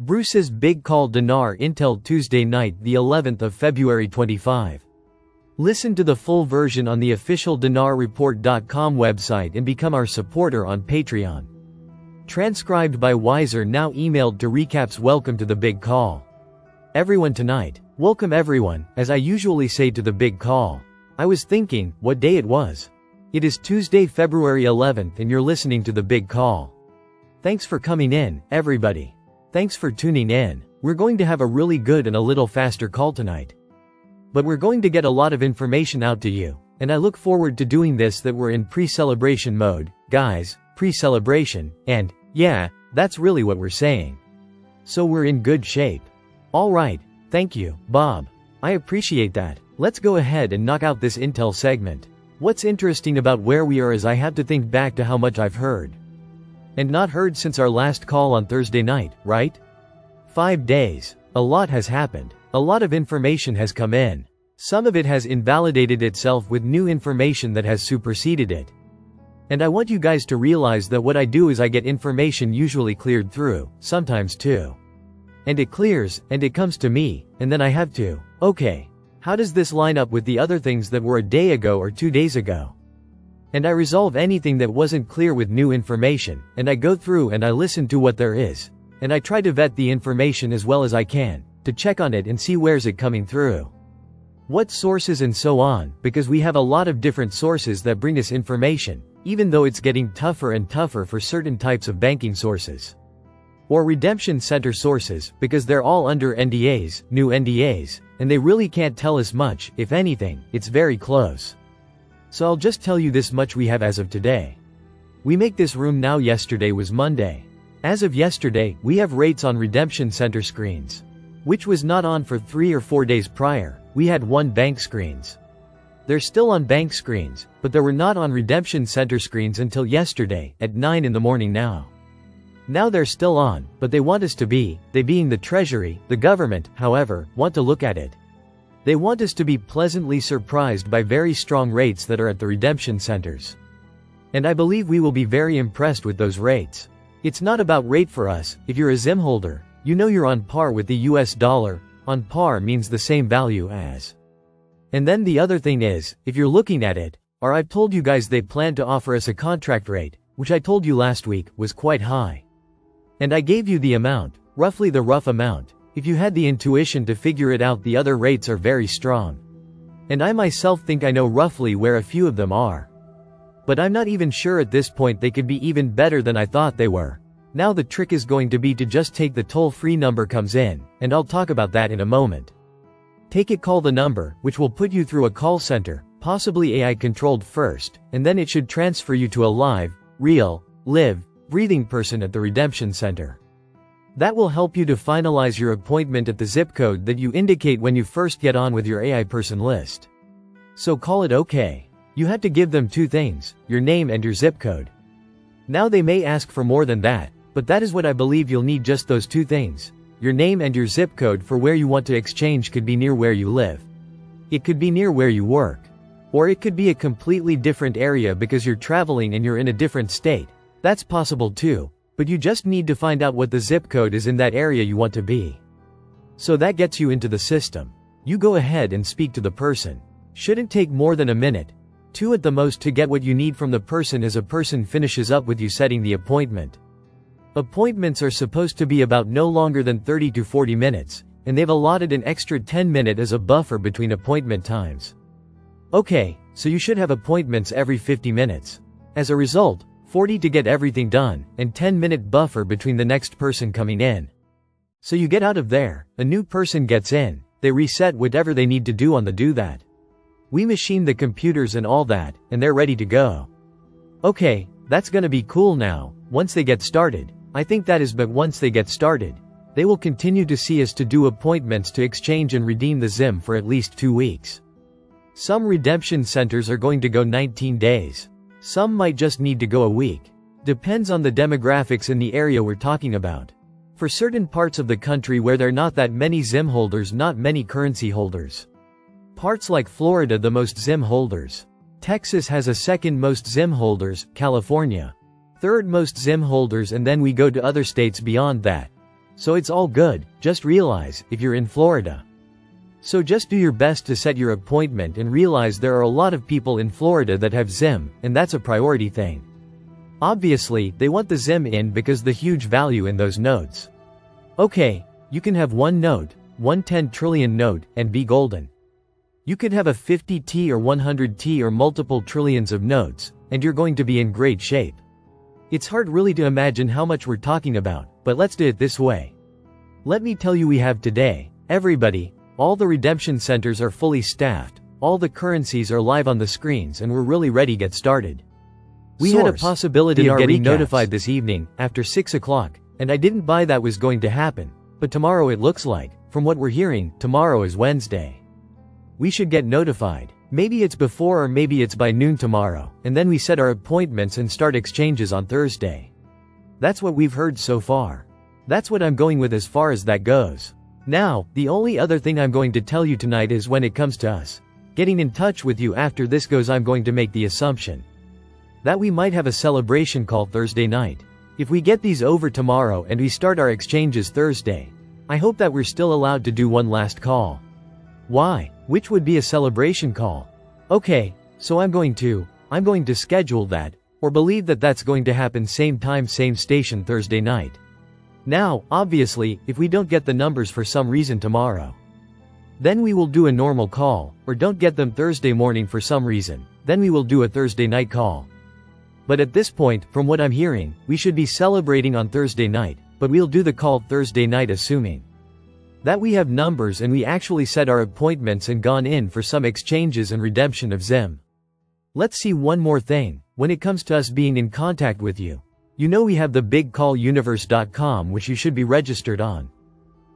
Bruce's big call Dinar Intel Tuesday night the 11th of February 25. Listen to the full version on the official dinarreport.com website and become our supporter on Patreon. Transcribed by Wiser now emailed to recaps. Welcome to the big call. Everyone tonight. Welcome everyone, as I usually say to the big call. I was thinking, what day it was. It is Tuesday, February 11th and you're listening to the big call. Thanks for coming in, everybody. Thanks for tuning in. We're going to have a really good and a little faster call tonight. But we're going to get a lot of information out to you, and I look forward to doing this. That we're in pre-celebration mode, guys, pre-celebration, and, yeah, that's really what we're saying. So we're in good shape. Alright, thank you, Bob. I appreciate that. Let's go ahead and knock out this Intel segment. What's interesting about where we are is I have to think back to how much I've heard. And not heard since our last call on Thursday night, right? 5 days. A lot has happened. A lot of information has come in. Some of it has invalidated itself with new information that has superseded it. And I want you guys to realize that what I do is I get information usually cleared through, sometimes two. And it clears, and it comes to me, and then I have to, okay, how does this line up with the other things that were a day ago or 2 days ago? And I resolve anything that wasn't clear with new information, and I go through and I listen to what there is, and I try to vet the information as well as I can, to check on it and see where's it coming through. What sources and so on, because we have a lot of different sources that bring us information, even though it's getting tougher and tougher for certain types of banking sources. Or redemption center sources, because they're all under NDAs, new NDAs, and they really can't tell us much. If anything, it's very close. So I'll just tell you this much we have as of today. We make this room now. Yesterday was Monday. As of yesterday, we have rates on redemption center screens, which was not on for 3 or 4 days prior. We had one bank screens. They're still on bank screens, but they were not on redemption center screens until yesterday at 9 in the morning now. Now they're still on, but they want us to be, they being the Treasury, the government, however, want to look at it. They want us to be pleasantly surprised by very strong rates that are at the redemption centers. And I believe we will be very impressed with those rates. It's not about rate for us. If you're a ZIM holder, you know you're on par with the US dollar. On par means the same value as. And then the other thing is, if you're looking at it, or I've told you guys they plan to offer us a contract rate, which I told you last week was quite high. And I gave you the amount, roughly the rough amount. If you had the intuition to figure it out, the other rates are very strong. And I myself think I know roughly where a few of them are. But I'm not even sure at this point. They could be even better than I thought they were. Now the trick is going to be to just take the toll-free number comes in, and I'll talk about that in a moment. Take it, call the number, which will put you through a call center, possibly AI controlled first, and then it should transfer you to a live, real, breathing person at the redemption center. That will help you to finalize your appointment at the zip code that you indicate when you first get on with your AI person list. So call it okay. You have to give them 2 things, your name and your zip code. Now they may ask for more than that, but that is what I believe you'll need, just those 2 things. Your name and your zip code for where you want to exchange. Could be near where you live. It could be near where you work. Or it could be a completely different area because you're traveling and you're in a different state. That's possible too. But you just need to find out what the zip code is in that area you want to be. So that gets you into the system. You go ahead and speak to the person. Shouldn't take more than a minute, 2 at the most, to get what you need from the person as a person finishes up with you setting the appointment. Appointments are supposed to be about no longer than 30 to 40 minutes, and they've allotted an extra 10 minutes as a buffer between appointment times. Okay, so you should have appointments every 50 minutes. As a result, 40 to get everything done, and 10-minute buffer between the next person coming in. So you get out of there, a new person gets in, they reset whatever they need to do on the do that. We machine the computers and all that, and they're ready to go. Okay, that's gonna be cool now, once they get started. I think that is, but once they get started, they will continue to see us to do appointments to exchange and redeem the ZIM for at least 2 weeks. Some redemption centers are going to go 19 days. Some might just need to go a week. Depends on the demographics in the area we're talking about. For certain parts of the country where there are not that many ZIM holders, not many currency holders. Parts like Florida, the most ZIM holders. Texas has a second most ZIM holders, California third most ZIM holders, and then we go to other states beyond that. So it's all good, just realize, if you're in Florida. So just do your best to set your appointment and realize there are a lot of people in Florida that have ZIM, and that's a priority thing. Obviously, they want the ZIM in because the huge value in those notes. Okay, you can have one note, 110 trillion note, and be golden. You could have a 50T or 100T or multiple trillions of notes, and you're going to be in great shape. It's hard really to imagine how much we're talking about, but let's do it this way. Let me tell you, we have today, everybody, all the redemption centers are fully staffed, all the currencies are live on the screens, and we're really ready to get started. We had a possibility of getting notified this evening, after 6 o'clock, and I didn't buy that was going to happen, but tomorrow it looks like, from what we're hearing, tomorrow is Wednesday. We should get notified. Maybe it's before or maybe it's by noon tomorrow, and then we set our appointments and start exchanges on Thursday. That's what we've heard so far. That's what I'm going with as far as that goes. Now, the only other thing I'm going to tell you tonight is when it comes to us getting in touch with you after this goes, I'm going to make the assumption that we might have a celebration call Thursday night. If we get these over tomorrow and we start our exchanges Thursday, I hope that we're still allowed to do one last call. Why? Which would be a celebration call. Okay, so I'm going to schedule that, or believe that that's going to happen same time same station Thursday night. Now, obviously, if we don't get the numbers for some reason tomorrow, then we will do a normal call, or don't get them Thursday morning for some reason, then we will do a Thursday night call. But at this point, from what I'm hearing, we should be celebrating on Thursday night, but we'll do the call Thursday night assuming that we have numbers and we actually set our appointments and gone in for some exchanges and redemption of ZIM. Let's see one more thing, when it comes to us being in contact with you. You know we have the bigcalluniverse.com which you should be registered on.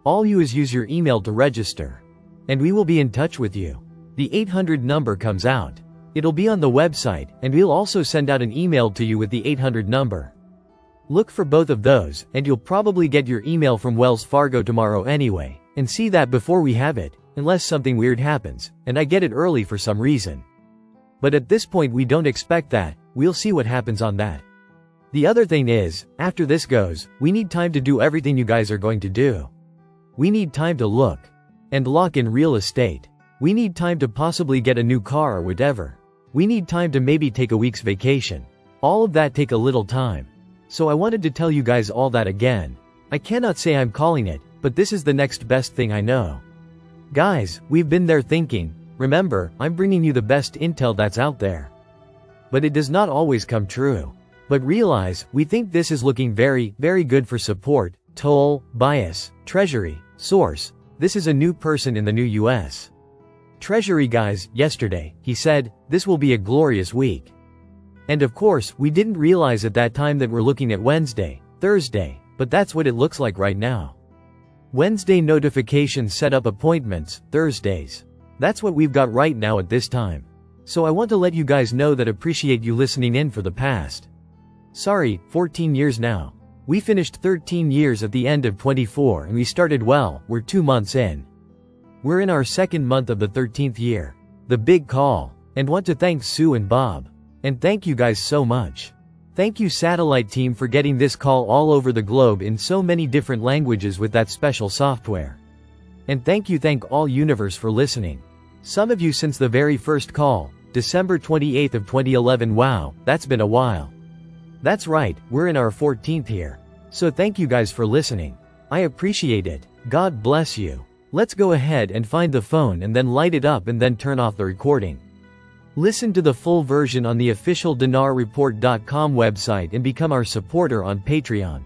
All you is use your email to register. And we will be in touch with you. The 800 number comes out. It'll be on the website, and we'll also send out an email to you with the 800 number. Look for both of those, and you'll probably get your email from Wells Fargo tomorrow anyway, and see that before we have it, unless something weird happens, and I get it early for some reason. But at this point we don't expect that, we'll see what happens on that. The other thing is, after this goes, we need time to do everything you guys are going to do. We need time to look and lock in real estate. We need time to possibly get a new car or whatever. We need time to maybe take a week's vacation. All of that take a little time. So I wanted to tell you guys all that again. I cannot say I'm calling it, but this is the next best thing I know. Guys, we've been there thinking, remember, I'm bringing you the best intel that's out there. But it does not always come true. But realize, we think this is looking very, very good for support, toll, bias, treasury, source. This is a new person in the new US Treasury guys. Yesterday, he said, this will be a glorious week. And of course, we didn't realize at that time that we're looking at Wednesday, Thursday, but that's what it looks like right now. Wednesday notifications set up appointments, Thursdays. That's what we've got right now at this time. So I want to let you guys know that appreciate you listening in for the past. 14 years now. We finished 13 years at the end of 24 and we started well, we're 2 months in. We're in our second month of the 13th year. The big call. And want to thank Sue and Bob. And thank you guys so much. Thank you satellite team for getting this call all over the globe in so many different languages with that special software. And thank all universe for listening. Some of you since the very first call, December 28th of 2011. Wow, that's been a while. That's right, we're in our 14th year. So thank you guys for listening. I appreciate it. God bless you. Let's go ahead and find the phone and then light it up and then turn off the recording. Listen to the full version on the official DinarReport.com website and become our supporter on Patreon.